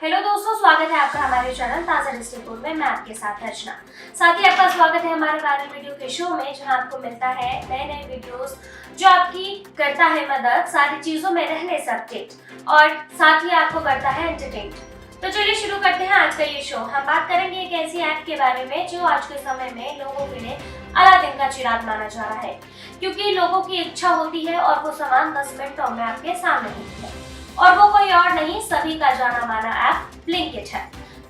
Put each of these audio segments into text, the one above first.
Hello दोस्तों, स्वागत है आपका हमारे चैनल ताजा डिस्ट्रिक्ट में। मैं आपके साथ अर्चना। साथ ही आपका स्वागत है हमारे वायरल वीडियो के शो में, जहां आपको मिलता है नए नए वीडियोस जो आपकी करता है मदद सारी चीजों में रहने से अपडेट और साथ ही आपको करता है एंटरटेन। तो चलिए शुरू करते हैं आज का ये शो। हम बात करेंगे एक ऐसी ऐप के बारे में जो आज के समय में लोगों के लिए अलादीन का चिराग माना जा रहा है, क्योंकि लोगों की इच्छा होती है और वो सामान 10 मिनटों में आपके सामने होती है, और वो कोई और नहीं, सभी का जाना माना ऐप ब्लिंकिट है।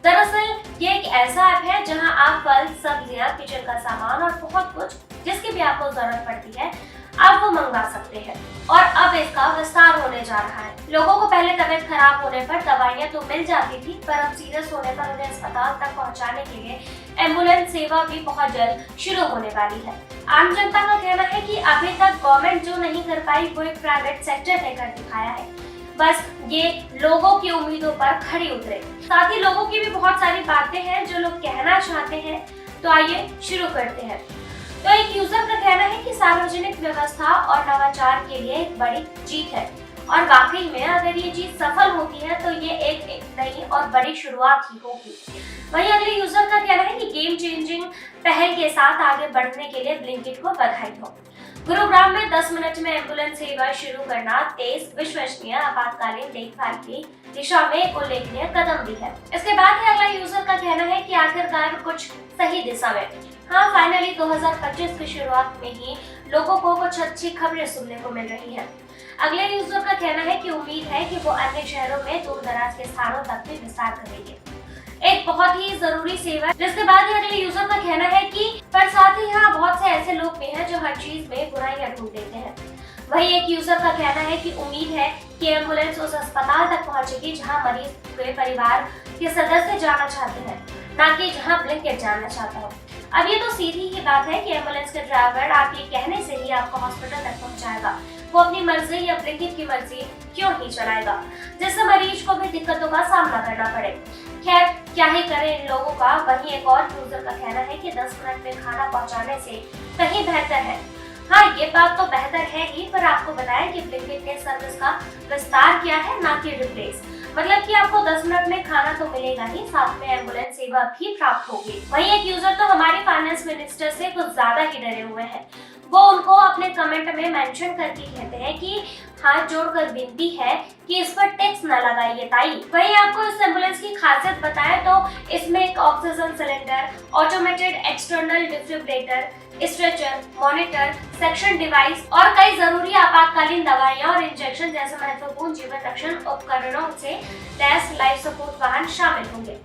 दरअसल ये एक ऐसा ऐप है जहां आप फल, सब्जियां, किचन का सामान और बहुत कुछ जिसकी भी आपको जरूरत पड़ती है आप वो मंगा सकते हैं। और अब इसका विस्तार होने जा रहा है। लोगों को पहले तबीयत खराब होने पर दवाइयां तो मिल जाती थी, पर अब सीरियस होने पर उन्हें अस्पताल तक पहुंचाने के लिए एम्बुलेंस सेवा भी बहुत जल्द शुरू होने वाली है। आम जनता का कहना है कि अभी तक गवर्नमेंट जो नहीं कर पाई वो एक प्राइवेट सेक्टर ने कर दिखाया है। बस ये लोगों की उम्मीदों पर खड़ी उतरे। साथ ही लोगों की भी बहुत सारी बातें हैं जो लोग कहना चाहते हैं, तो आइए शुरू करते हैं। तो एक यूजर का कहना है कि सार्वजनिक व्यवस्था और नवाचार के लिए एक बड़ी जीत है, और वाकई में अगर ये जीत सफल होती है तो ये एक नई और बड़ी शुरुआत ही होगी। वहीं अगले यूजर का कहना है कि गेम चेंजिंग पहल के साथ आगे बढ़ने के लिए ब्लिंकिट को बधाई हो। गुरुग्राम में 10 मिनट में एम्बुलेंस सेवा शुरू करना तेज, विश्वसनीय आपातकालीन देखभाल की दिशा में एक उल्लेखनीय कदम भी है। इसके बाद अगला यूजर का कहना है कि आखिरकार कुछ सही दिशा में। हाँ, फाइनली 2025 की शुरुआत में ही लोगों को कुछ अच्छी खबरें सुनने को मिल रही है। अगले यूजर का कहना है कि उम्मीद है कि वो अन्य शहरों में दूर दराज के स्थानों तक भी विस्तार करेंगे। एक बहुत ही जरूरी सेवा। जिसके बाद ही अगले यूजर का कहना है कि पर साथ ही यहाँ बहुत से ऐसे लोग भी हैं जो हर चीज में बुराइयां ढूंढ लेते हैं। वही एक यूजर का कहना है कि उम्मीद है कि एम्बुलेंस उस अस्पताल तक पहुंचेगी जहां मरीज के परिवार के सदस्य जाना चाहते हैं, ना कि जहां ब्लिंकिट जाना चाहता हो। अब ये तो सीधी ही बात है कि एम्बुलेंस के ड्राइवर आपके कहने से ही आपको हॉस्पिटल तक पहुंचाएगा। वो अपनी मर्जी या ब्लिंकिट की मर्जी क्यों ही चलाएगा, जिससे मरीज को भी दिक्कतों का सामना करना पड़े। खैर, क्या ही करें इन लोगों का। वहीं एक और यूजर का कहना है कि 10 मिनट में खाना पहुंचाने से कहीं बेहतर है। हाँ, ये बात तो बेहतर है ही, पर आपको बताएं कि ब्लिंकिट ने सर्विस का विस्तार किया है, ना कि रिप्लेस। मतलब कि आपको 10 मिनट में खाना तो मिलेगा ही, साथ में एम्बुलेंस सेवा भी प्राप्त होगी। वहीं एक यूजर तो हमारे फाइनेंस मिनिस्टर से कुछ ज्यादा ही डरे हुए हैं। वो उनको अपने कमेंट में मेंशन करके कहते हैं कि हाथ जोड़कर विनती है कि इस पर टैक्स न लगाइए ताई। वहीं आपको इस एम्बुलेंस की खासियत बताएं तो इसमें एक oxygen cylinder, automated external defibrillator, stretcher, monitor, section device और कई जरूरी आपातकालीन दवाइयां और इंजेक्शन जैसे महत्वपूर्ण जीवन रक्षण उपकरणों से लैस लाइफ सपोर्ट वाहन शामिल होंगे,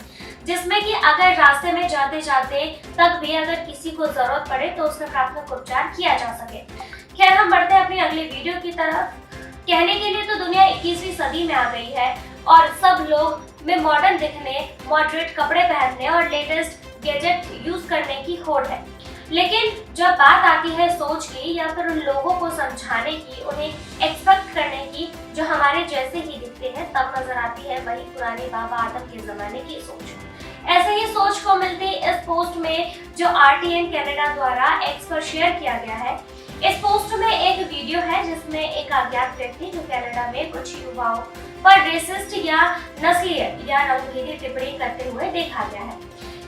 जिसमें कि अगर रास्ते में जाते जाते तक भी अगर किसी को जरूरत पड़े तो उसका प्राथमिक उपचार किया जा सके। खैर, हम बढ़ते हैं अपनी अगली वीडियो की तरफ। कहने के लिए तो दुनिया 21वीं सदी में आ गई है और सब लोग में मॉडर्न दिखने, मॉडरेट कपड़े पहनने और लेटेस्ट गैजेट यूज करने की होड़ है, लेकिन जब बात आती है सोच की या फिर उन लोगों को समझाने की, उन्हें एक्सपेक्ट करने की जो हमारे जैसे ही दिखते हैं, तब नजर आती है वही पुरानी बाबा आदम के जमाने की सोच। ऐसे ही सोच को मिलती इस पोस्ट में जो RTN कनाडा द्वारा एक्स पर शेयर किया गया है। इस पोस्ट में एक वीडियो है जिसमें एक अज्ञात व्यक्ति जो कनाडा में कुछ युवाओं पर रेसिस्ट या नस्लीय या रंगभेदी टिप्पणी करते हुए देखा गया है।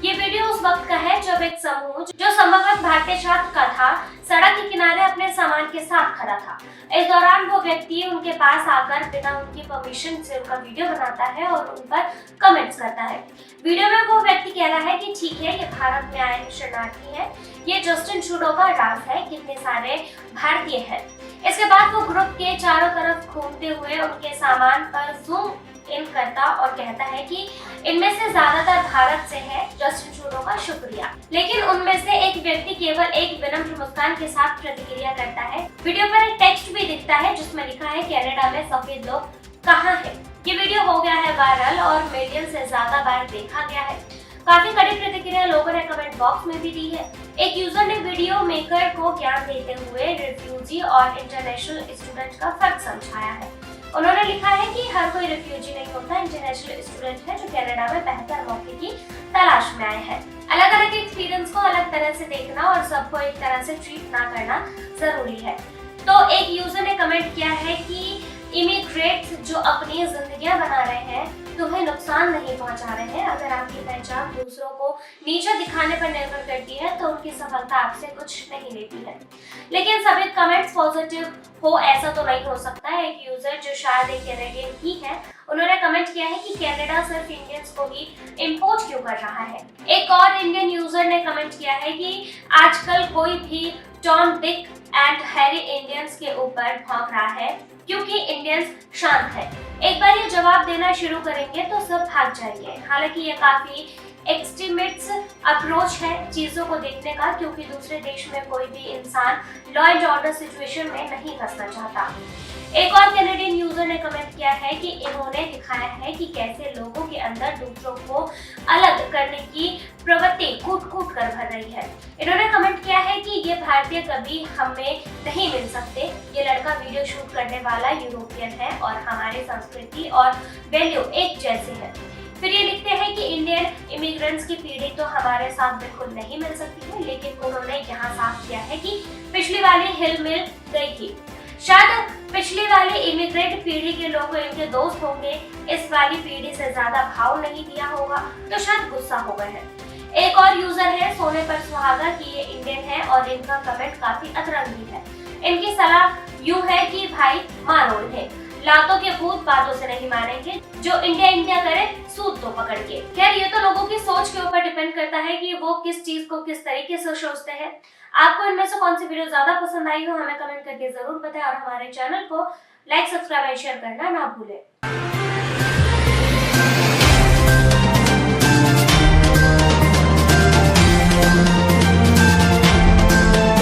ये वीडियो उस वक्त का है जब एक समूह जो संभवतः भारतीय छात्र का था, सड़क के किनारे अपने सामान के साथ खड़ा था। इस दौरान वो व्यक्ति उनके पास आकर बिना उनकी परमिशन से उनका वीडियो बनाता है और उन पर कमेंट्स करता है। वीडियो में वो व्यक्ति कह रहा है कि ठीक है, ये भारत में आए शरणार्थी है, ये जस्टिन ट्रूडो का राज है, कितने सारे भारतीय हैं। इसके बाद वो ग्रुप के चारों तरफ घूमते हुए उनके सामान पर जूम इन करता और कहता है कि इनमें से ज्यादातर भारत से है, जस्टिन ट्रूडो का शुक्रिया। लेकिन उनमें से एक व्यक्ति केवल एक विनम्र मुस्कान के साथ प्रतिक्रिया करता है। वीडियो पर एक टेक्स्ट भी दिखता है जिसमें लिखा है कनाडा में सफेद लोग कहाँ हैं। ये वीडियो हो गया है वायरल और मिलियन से ज्यादा बार देखा गया है। काफी कड़ी प्रतिक्रिया लोगों ने कमेंट बॉक्स में भी दी है। एक यूजर ने वीडियो मेकर को ज्ञान देते हुए रिफ्यूजी और इंटरनेशनल स्टूडेंट का फर्क समझाया है। उन्होंने लिखा है कि हर कोई रिफ्यूजी नहीं होता, इंटरनेशनल स्टूडेंट है जो कनाडा में बेहतर मौके की तलाश में आए हैं। अलग अलग एक्सपीरियंस को अलग तरह से देखना और सबको एक तरह से ट्रीट ना करना जरूरी है। तो एक यूजर ने कमेंट किया है कि इमिग्रेट्स जो अपनी जिंदगियां बना रहे हैं तुम्हें नुकसान नहीं पहुंचा रहे हैं। अगर आपकी पहचान दूसरों को नीचे दिखाने पर निर्भर करती है तो उनकी सफलता आपसे कुछ नहीं लेती है। लेकिन सभी कमेंट्स पॉजिटिव हो ऐसा तो नहीं हो सकता है। एक यूजर जो शायद एक कैनेडियन ही है, उन्होंने कमेंट किया है कि कनाडा सिर्फ इंडियंस को ही इंपोर्ट क्यों कर रहा है। एक और इंडियन यूजर ने कमेंट किया है कि आजकल कोई भी Tom Dick and Harry Indians के ऊपर भौंक रहा है क्योंकि इंडियंस शांत है। एक बार ये जवाब देना शुरू करेंगे तो सब भाग जाएंगे। हालांकि ये काफी एक्सट्रीमिस्ट अप्रोच है चीजों को देखने का, क्योंकि दूसरे देश में कोई भी इंसान लॉ एंड ऑर्डर सिचुएशन में नहीं फंसना चाहता। एक और कैनेडियन यूजर ने कमेंट किया है कि इन्होंने दिखाया है कि कैसे लोगों के अंदर दूसरों को अलग करने की प्रवृत्ति कूट कूट कर भर रही है। इन्होंने कमेंट किया है कि ये भारतीय कभी हमें नहीं मिल सकते। ये लड़का वीडियो शूट करने वाला यूरोपियन है और हमारी संस्कृति और वैल्यू एक जैसे है। फिर ये लिखते हैं कि इंडियन इमिग्रेंट्स की पीढ़ी तो हमारे साथ बिल्कुल नहीं मिल सकती है, लेकिन उन्होंने यहाँ साफ किया है कि पिछली वाली हिल मिल गई थी। शायद पिछली वाली इमिग्रेंट पीढ़ी के लोग इनके दोस्त होंगे, इस वाली पीढ़ी से ज्यादा भाव नहीं दिया होगा तो शायद गुस्सा हो गए हैं। एक और यूजर है सोने पर सुहागा कि ये इंडियन है और इनका कमेंट काफी अतरंगी है। इनकी सलाह यूं है कि भाई मारो इन्हें, लातों के भूत बातों से नहीं मारेंगे, जो इंडिया इंडिया करे सूद तो पकड़ के। खैर ये तो लोगों की सोच के ऊपर डिपेंड करता है कि वो किस चीज को किस तरीके से सोचते हैं। आपको इनमें से कौन सी वीडियो ज्यादा पसंद आई हो हमें कमेंट करके जरूर बताएं और हमारे चैनल को लाइक, सब्सक्राइब एंड शेयर करना ना भूलें।